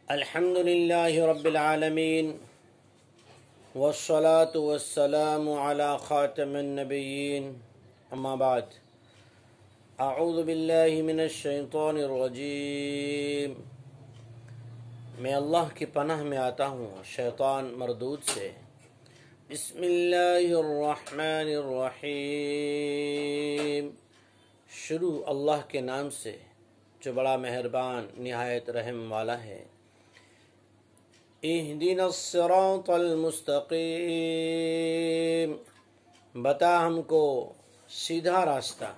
الحمد لله رب العالمين والصلاة والسلام على خاتم النبيين اما بعد اعوذ باللہ من الشیطان الرجیم میں اللہ کی پناہ میں آتا ہوں شیطان مردود سے۔ بسم اللہ الرحمن الرحیم، شروع اللہ کے نام سے جو بڑا مہربان نہایت رحم والا ہے۔ اہدنا الصراط المستقیم، بتا ہم کو سیدھا راستہ۔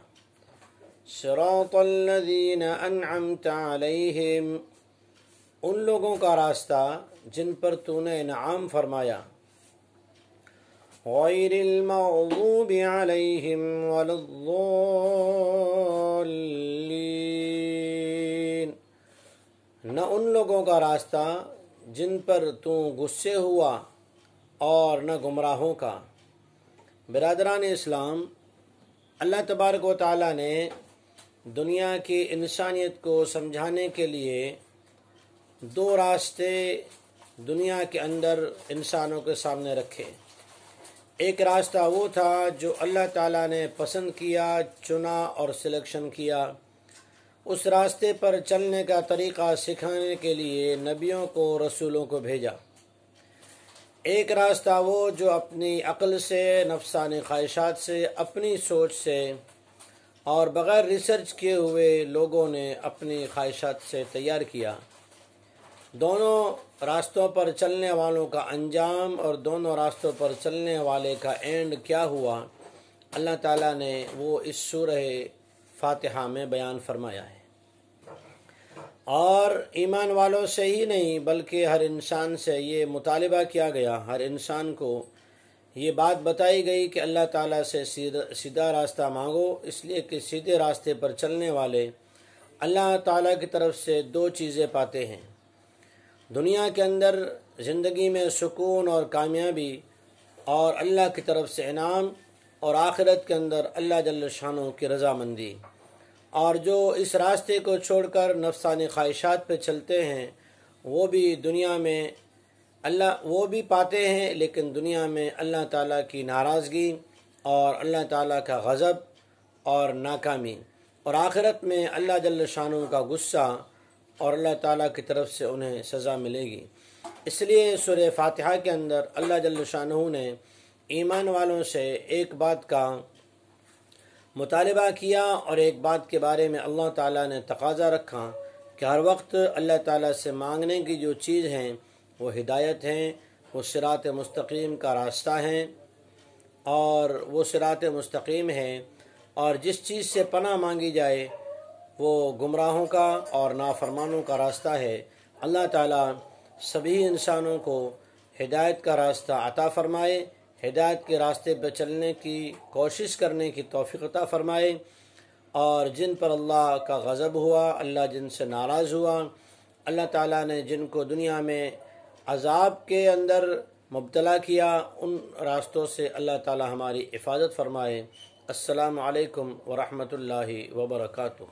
صراط الذین انعمت علیہم، ان لوگوں کا راستہ جن پر تو نے انعام فرمایا۔ غیر المغضوب علیہم ولا الضالین، نہ ان لوگوں کا راستہ جن پر تو غصے ہوا اور نہ گمراہوں کا۔ برادران اسلام، اللہ تبارک و تعالیٰ نے دنیا کی انسانیت کو سمجھانے کے لیے دو راستے دنیا کے اندر انسانوں کے سامنے رکھے۔ ایک راستہ وہ تھا جو اللہ تعالیٰ نے پسند کیا، چنا اور سلیکشن کیا۔ اس راستے پر چلنے کا طریقہ سکھانے کے لیے نبیوں کو، رسولوں کو بھیجا۔ ایک راستہ وہ جو اپنی عقل سے، نفسانی خواہشات سے، اپنی سوچ سے اور بغیر ریسرچ کیے ہوئے لوگوں نے اپنی خواہشات سے تیار کیا۔ دونوں راستوں پر چلنے والوں کا انجام اور دونوں راستوں پر چلنے والے کا اینڈ کیا ہوا، اللہ تعالیٰ نے وہ اس سورہ فاتحہ میں بیان فرمایا ہے۔ اور ایمان والوں سے ہی نہیں بلکہ ہر انسان سے یہ مطالبہ کیا گیا، ہر انسان کو یہ بات بتائی گئی کہ اللہ تعالیٰ سے سیدھا راستہ مانگو، اس لیے کہ سیدھے راستے پر چلنے والے اللہ تعالیٰ کی طرف سے دو چیزیں پاتے ہیں، دنیا کے اندر زندگی میں سکون اور کامیابی اور اللہ کی طرف سے انعام، اور آخرت کے اندر اللہ جل شانہ کی رضامندی۔ اور جو اس راستے کو چھوڑ کر نفسانی خواہشات پہ چلتے ہیں وہ بھی دنیا میں وہ بھی پاتے ہیں، لیکن دنیا میں اللہ تعالیٰ کی ناراضگی اور اللہ تعالیٰ کا غضب اور ناکامی، اور آخرت میں اللہ جل شانہ کا غصہ اور اللہ تعالیٰ کی طرف سے انہیں سزا ملے گی۔ اس لیے سورہ فاتحہ کے اندر اللہ جل شانہ نے ایمان والوں سے ایک بات کا مطالبہ کیا اور ایک بات کے بارے میں اللہ تعالیٰ نے تقاضا رکھا کہ ہر وقت اللہ تعالیٰ سے مانگنے کی جو چیز ہیں وہ ہدایت ہیں، وہ صراط مستقیم کا راستہ ہیں، اور وہ صراط مستقیم ہے، اور جس چیز سے پناہ مانگی جائے وہ گمراہوں کا اور نافرمانوں کا راستہ ہے۔ اللہ تعالیٰ سبھی انسانوں کو ہدایت کا راستہ عطا فرمائے، ہدایت کے راستے پہ چلنے کی کوشش کرنے کی توفیق عطا فرمائے، اور جن پر اللہ کا غضب ہوا، اللہ جن سے ناراض ہوا، اللہ تعالیٰ نے جن کو دنیا میں عذاب کے اندر مبتلا کیا، ان راستوں سے اللہ تعالیٰ ہماری حفاظت فرمائے۔ السلام علیکم ورحمۃ اللہ وبرکاتہ۔